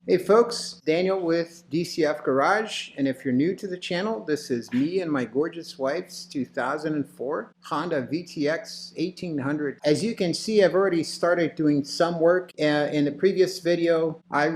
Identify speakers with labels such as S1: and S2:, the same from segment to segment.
S1: Hey folks, Daniel with DCF Garage, and if you're new to the channel, this is me and my gorgeous wife's 2004 Honda VTX 1800. As you can see, I've already started doing some work. In the previous video I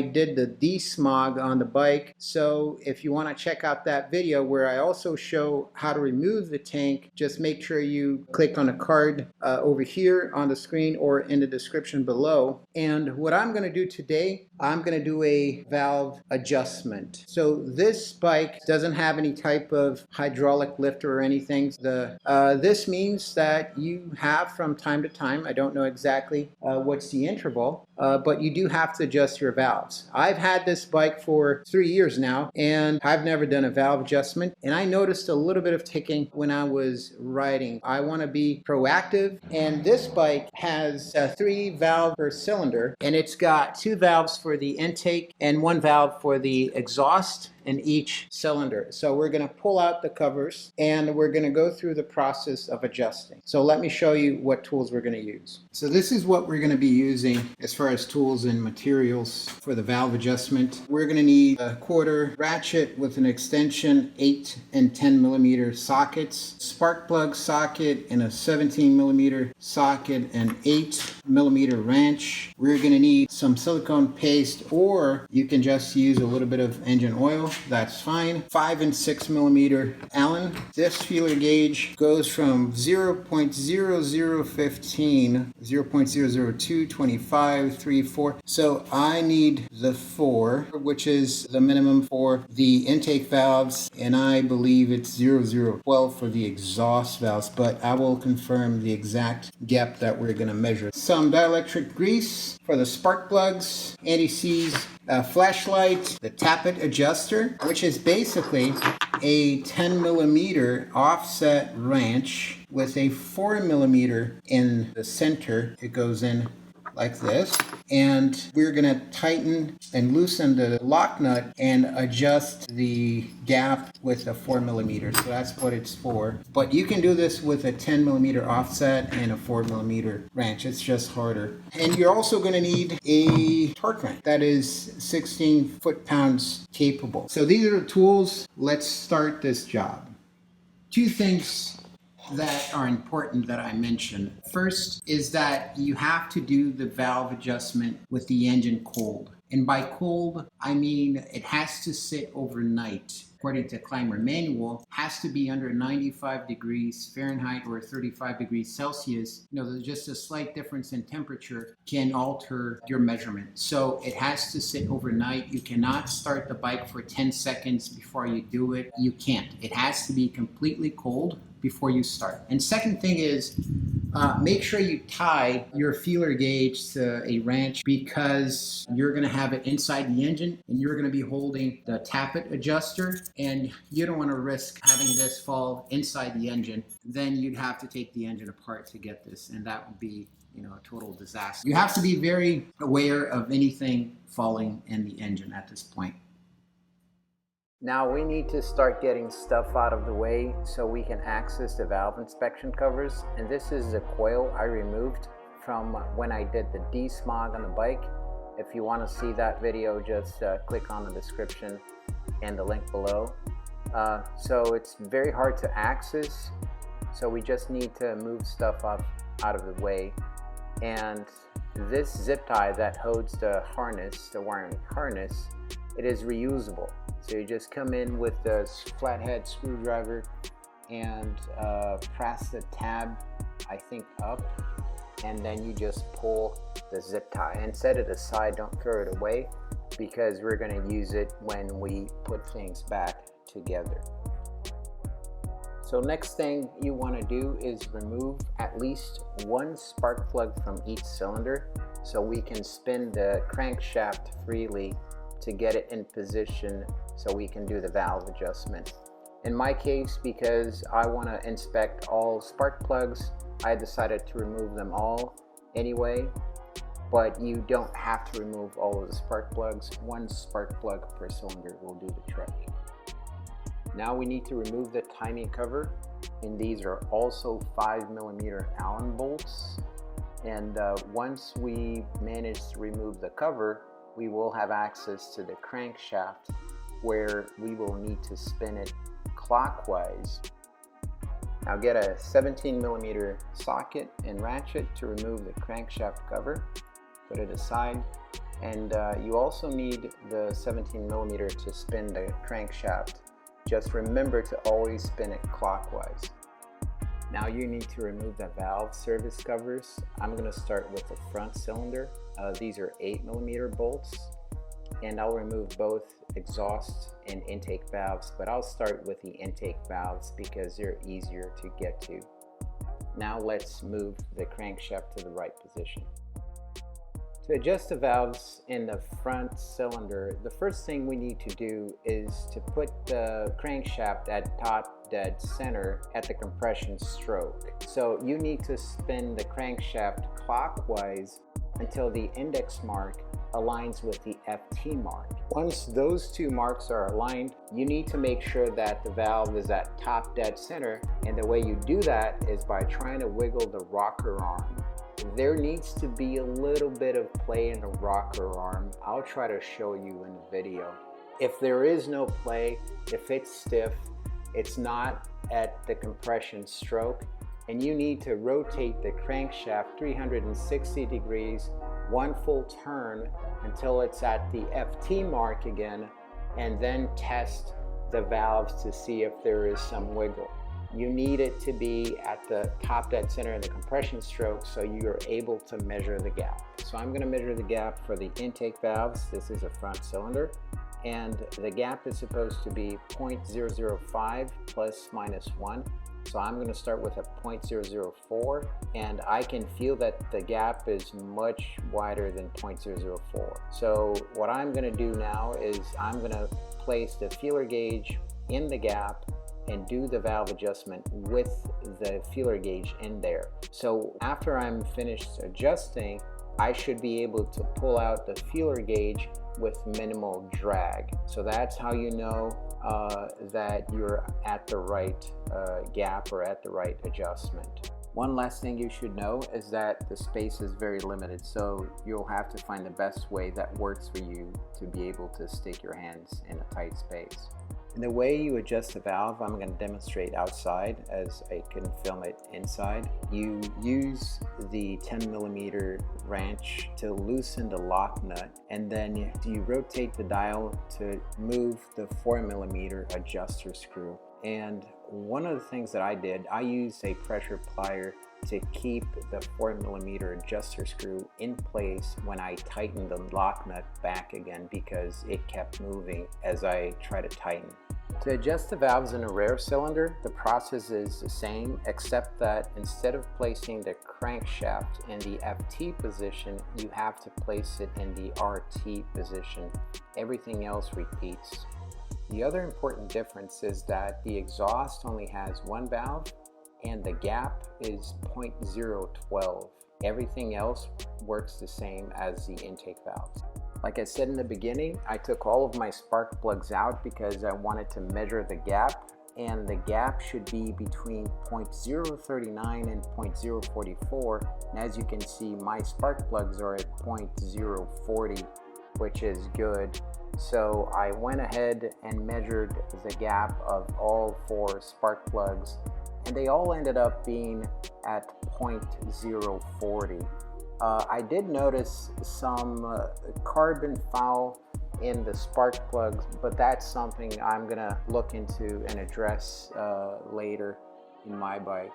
S1: did the desmog on the bike, so if you want to check out that video where I also show how to remove the tank, just make sure you click on a card over here on the screen or in the description below. And what I'm going to do today, I'm going to do a valve adjustment. So this bike doesn't have any type of hydraulic lifter or anything. This means that you have from time to time, I don't know exactly what's the interval, but you do have to adjust your valves. I've had this bike for 3 years now and I've never done a valve adjustment, and I noticed a little bit of ticking when I was riding. I want to be proactive, and this bike has 3 valves per cylinder, and it's got 2 valves for the intake and 1 valve for the exhaust in each cylinder. So we're going to pull out the covers and we're going to go through the process of adjusting. So let me show you what tools we're going to use. So this is what we're going to be using as far as tools and materials for the valve adjustment. We're going to need a quarter ratchet with an extension, 8 and 10 millimeter sockets, spark plug socket, and a 17 millimeter socket, and 8 millimeter wrench. We're going to need some silicone paste, or you can just use a little bit of engine oil. That's fine. 5 and 6 millimeter Allen. This feeler gauge goes from 0.0015, 0.002, 25, 3, 4. So I need the 4, which is the minimum for the intake valves, and I believe it's 0.012 for the exhaust valves, but I will confirm the exact gap that we're going to measure. Some dielectric grease for the spark plugs, anti-seize flashlight, the tappet adjuster, which is basically a 10 millimeter offset wrench with a 4 millimeter in the center. It goes in like this, and we're going to tighten and loosen the lock nut and adjust the gap with a 4 millimeter. So that's what it's for. But you can do this with a 10 millimeter offset and a 4 millimeter wrench. It's just harder. And you're also going to need a torque wrench that is 16 foot-pounds capable. So these are the tools. Let's start this job. 2 things that are important that I mentioned. First is that you have to do the valve adjustment with the engine cold. And by cold, I mean it has to sit overnight. According to Climber Manual, has to be under 95 degrees Fahrenheit or 35 degrees Celsius. You know, there's just a slight difference in temperature can alter your measurement. So it has to sit overnight. You cannot start the bike for 10 seconds before you do it. You can't. It has to be completely cold before you start. And second thing is, make sure you tie your feeler gauge to a wrench, because you're going to have it inside the engine and you're going to be holding the tappet adjuster, and you don't want to risk having this fall inside the engine. Then you'd have to take the engine apart to get this, and that would be, you know, a total disaster. You have to be very aware of anything falling in the engine at this point. Now we need to start getting stuff out of the way so we can access the valve inspection covers. And this is the coil I removed from when I did the desmog on the bike. If you want to see that video, just click on the description and the link below. So it's very hard to access, so we just need to move stuff out of the way. And this zip tie that holds the harness, the wiring harness, it is reusable. So you just come in with the flathead screwdriver and press the tab, I think, up, and then you just pull the zip tie and set it aside. Don't throw it away, because we're going to use it when we put things back together. So next thing you want to do is remove at least 1 spark plug from each cylinder so we can spin the crankshaft freely to get it in position so we can do the valve adjustment. In my case, because I want to inspect all spark plugs, I decided to remove them all anyway, but you don't have to remove all of the spark plugs. 1 spark plug per cylinder will do the trick. Now we need to remove the timing cover, and these are also 5 millimeter Allen bolts. And once we manage to remove the cover,
S2: we will have access to the crankshaft where we will need to spin it clockwise. Now get a 17mm socket and ratchet to remove the crankshaft cover. Put it aside. And you also need the 17mm to spin the crankshaft. Just remember to always spin it clockwise. Now you need to remove the valve service covers. I'm going to start with the front cylinder. These are 8mm bolts, and I'll remove both exhaust and intake valves, but I'll start with the intake valves because they're easier to get to. Now let's move the crankshaft to the right position. To adjust the valves in the front cylinder, the first thing we need to do is to put the crankshaft at top dead center at the compression stroke. So you need to spin the crankshaft clockwise until the index mark aligns with the FT mark. Once those two marks are aligned, you need to make sure that the valve is at top dead center, and the way you do that is by trying to wiggle the rocker arm. There needs to be a little bit of play in the rocker arm. I'll try to show you in the video. If there is no play, if it's stiff, it's not at the compression stroke, and you need to rotate the crankshaft 360 degrees, one full turn until it's at the FT mark again, and then test the valves to see if there is some wiggle. You need it to be at the top dead center of the compression stroke so you're able to measure the gap. So I'm going to measure the gap for the intake valves. This is a front cylinder, and the gap is supposed to be 0.005 plus minus 1. So I'm going to start with a 0.004, and I can feel that the gap is much wider than 0.004. So what I'm going to do now is I'm going to place the feeler gauge in the gap and do the valve adjustment with the feeler gauge in there. So after I'm finished adjusting, I should be able to pull out the feeler gauge with minimal drag. So that's how you know that you're at the right gap or at the right adjustment. One last thing you should know is that the space is very limited, so you'll have to find the best way that works for you to be able to stick your hands in a tight space. And the way you adjust the valve, I'm going to demonstrate outside as I couldn't film it inside. You use the 10mm wrench to loosen the lock nut, and then you rotate the dial to move the 4mm adjuster screw. And one of the things that I did, I used a pressure plier to keep the 4mm adjuster screw in place when I tightened the lock nut back again because it kept moving as I tried to tighten. To adjust the valves in a rear cylinder, the process is the same, except that instead of placing the crankshaft in the FT position, you have to place it in the RT position. Everything else repeats. The other important difference is that the exhaust only has one valve and the gap is 0.012. Everything else works the same as the intake valves. Like I said in the beginning, I took all of my spark plugs out because I wanted to measure the gap, and the gap should be between 0.039 and 0.044. And as you can see, my spark plugs are at 0.040, which is good. So I went ahead and measured the gap of all 4 spark plugs, and they all ended up being at 0.040. I did notice some carbon foul in the spark plugs, but that's something I'm gonna look into and address later in my bike.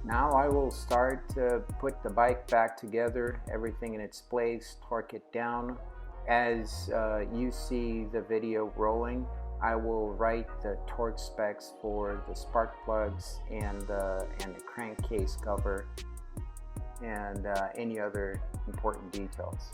S2: Now I will start to put the bike back together, everything in its place, torque it down. As you see the video rolling, I will write the torque specs for the spark plugs and the crankcase cover and any other important details.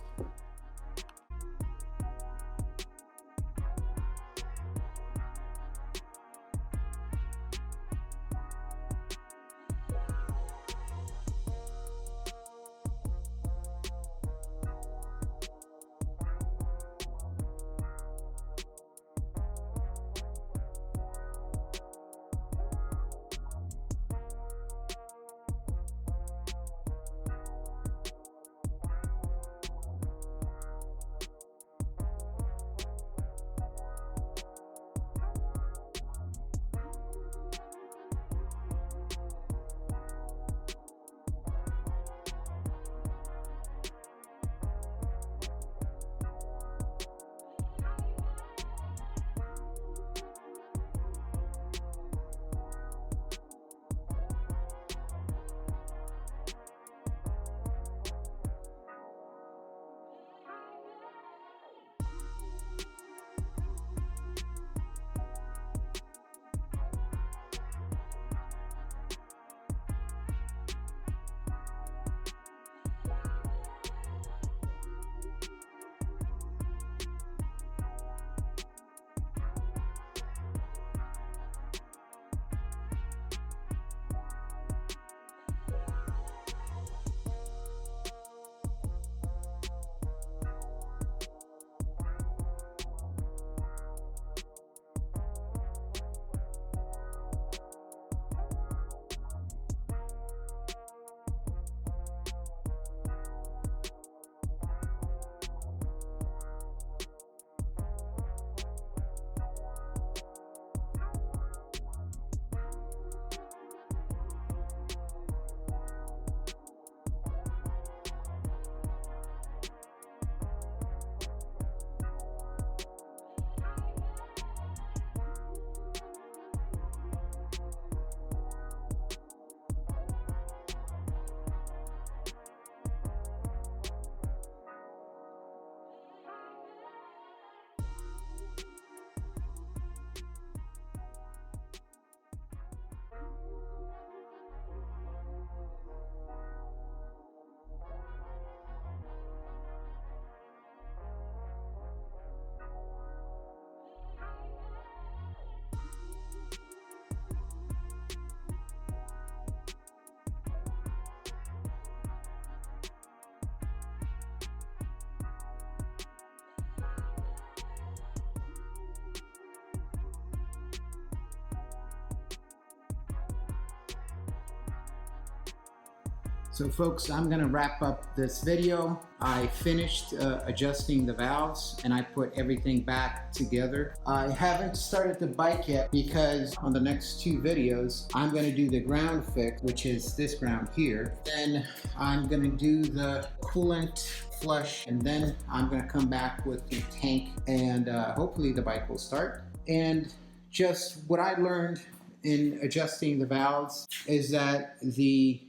S1: So folks, I'm gonna wrap up this video. I finished adjusting the valves and I put everything back together. I haven't started the bike yet because on the next two videos, I'm gonna do the ground fix, which is this ground here. Then I'm gonna do the coolant flush, and then I'm gonna come back with the tank, and hopefully the bike will start. And just what I learned in adjusting the valves is that the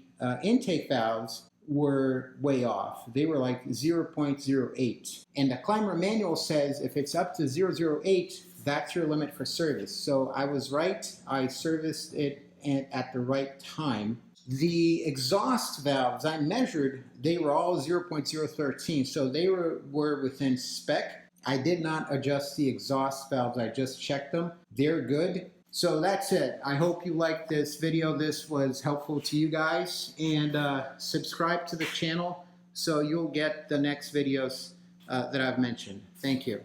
S1: intake valves were way off. They were like 0.08. And the climber manual says if it's up to 0.08, that's your limit for service. So I was right. I serviced it at the right time. The exhaust valves I measured, they were all 0.013. So they were within spec. I did not adjust the exhaust valves. I just checked them. They're good. So that's it. I hope you liked this video. This was helpful to you guys, and subscribe to the channel so you'll get the next videos that I've mentioned. Thank you.